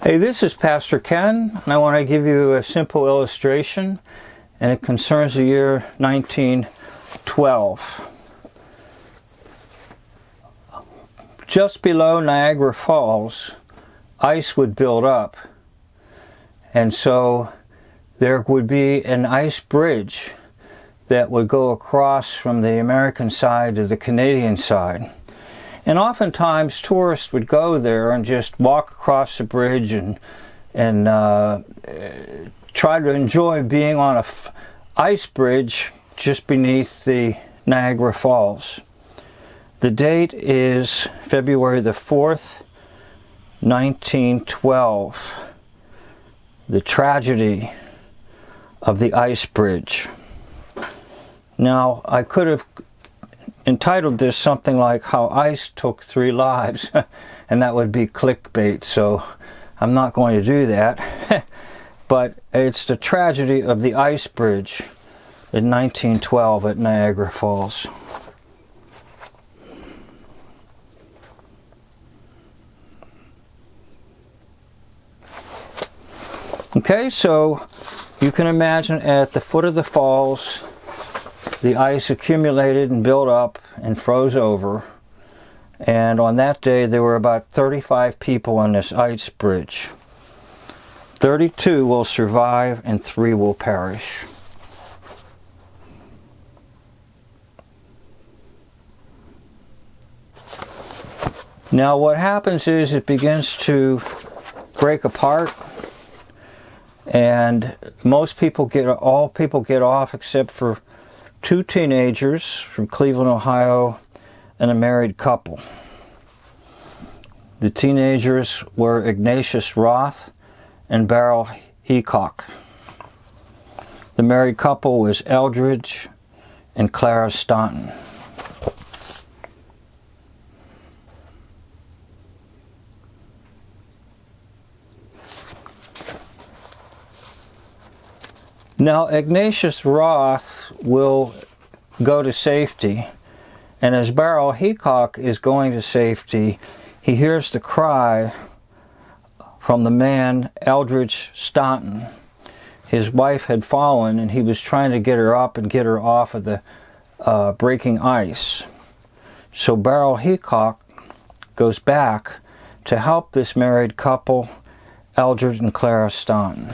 Hey, this is Pastor Ken, and I want to give you a simple illustration, and it concerns the year 1912. Just below Niagara Falls, ice would build up, and so there would be an ice bridge that would go across from the American side to the Canadian side. And oftentimes tourists would go there and just walk across the bridge and try to enjoy being on a ice bridge just beneath the Niagara Falls. The date is February the 4th, 1912. The tragedy of the ice bridge. Now, I could have entitled this something like How Ice Took 3 Lives, and that would be clickbait, so I'm not going to do that. But it's the tragedy of the ice bridge in 1912 at Niagara Falls. Okay, so you can imagine at the foot of the falls, the ice accumulated and built up and froze over. And on that day, there were about 35 people on this ice bridge. 32 will survive and 3 will perish. Now what happens is it begins to break apart, and all people get off except for 2 teenagers from Cleveland, Ohio, and a married couple. The teenagers were Ignatius Roth and Beryl Heacock. The married couple was Eldridge and Clara Staunton. Now, Ignatius Roth will go to safety, and as Beryl Heacock is going to safety, he hears the cry from the man, Eldridge Staunton. His wife had fallen, and he was trying to get her up and get her off of the breaking ice. So Beryl Heacock goes back to help this married couple, Eldridge and Clara Staunton.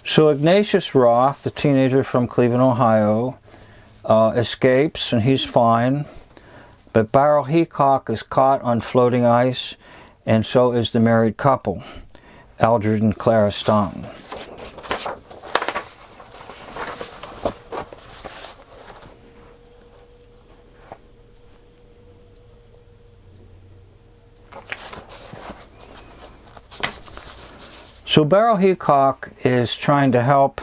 So Ignatius Roth, the teenager from Cleveland, Ohio, escapes, and he's fine. But Beryl Heacock is caught on floating ice, and so is the married couple, Eldridge and Clara Staunton. So Beryl Heacock is trying to help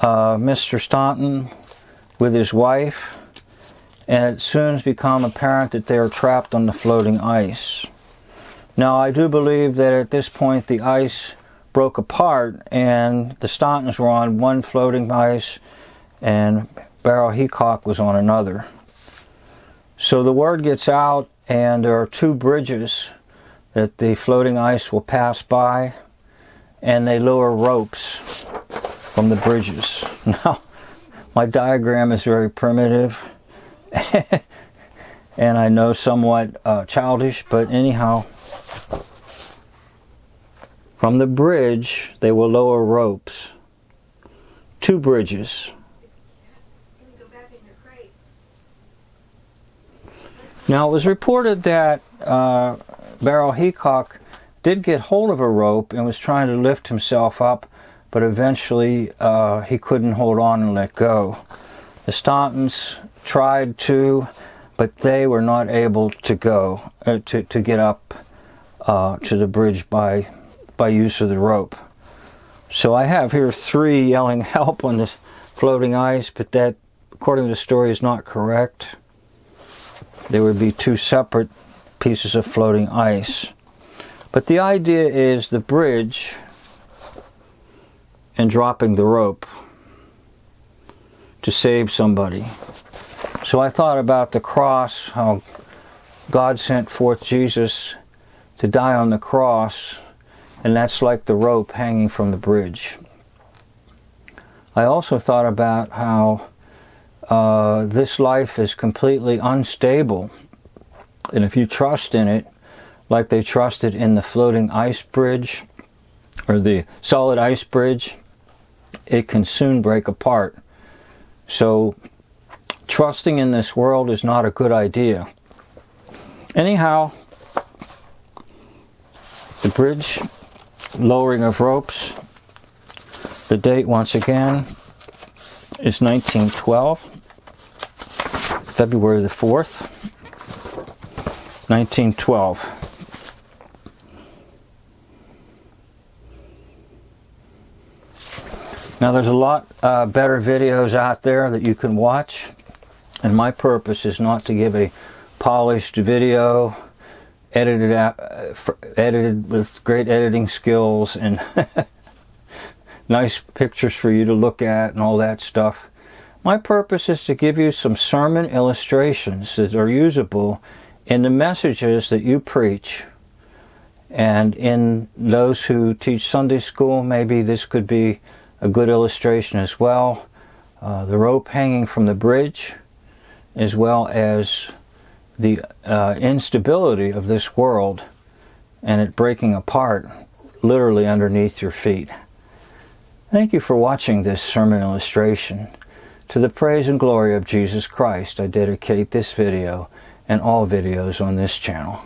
Mr. Staunton with his wife, and it soon has become apparent that they are trapped on the floating ice. Now, I do believe that at this point the ice broke apart, and the Stauntons were on one floating ice, and Beryl Heacock was on another. So the word gets out, and there are 2 bridges that the floating ice will pass by, and they lower ropes from the bridges. Now, my diagram is very primitive, and I know somewhat childish, but anyhow, from the bridge, they will lower ropes. 2 bridges. Now, it was reported that Beryl Heacock did get hold of a rope and was trying to lift himself up, but eventually he couldn't hold on and let go. The Stauntons tried to, but they were not able to go to get up to the bridge by use of the rope. So I have here 3 yelling help on this floating ice, but that, according to the story, is not correct. There would be 2 separate pieces of floating ice. But the idea is the bridge and dropping the rope to save somebody. So I thought about the cross, how God sent forth Jesus to die on the cross, and that's like the rope hanging from the bridge. I also thought about how this life is completely unstable, and if you trust in it, like they trusted in the floating ice bridge, or the solid ice bridge, it can soon break apart. So trusting in this world is not a good idea. Anyhow, the bridge, lowering of ropes, the date once again is 1912, February the 4th, 1912. Now there's a lot better videos out there that you can watch, and my purpose is not to give a polished video edited with great editing skills and nice pictures for you to look at and all that stuff. My purpose is to give you some sermon illustrations that are usable in the messages that you preach, and in those who teach Sunday school, maybe this could be a good illustration as well. The rope hanging from the bridge, as well as the instability of this world and it breaking apart literally underneath your feet. Thank you for watching this sermon illustration. To the praise and glory of Jesus Christ, I dedicate this video and all videos on this channel.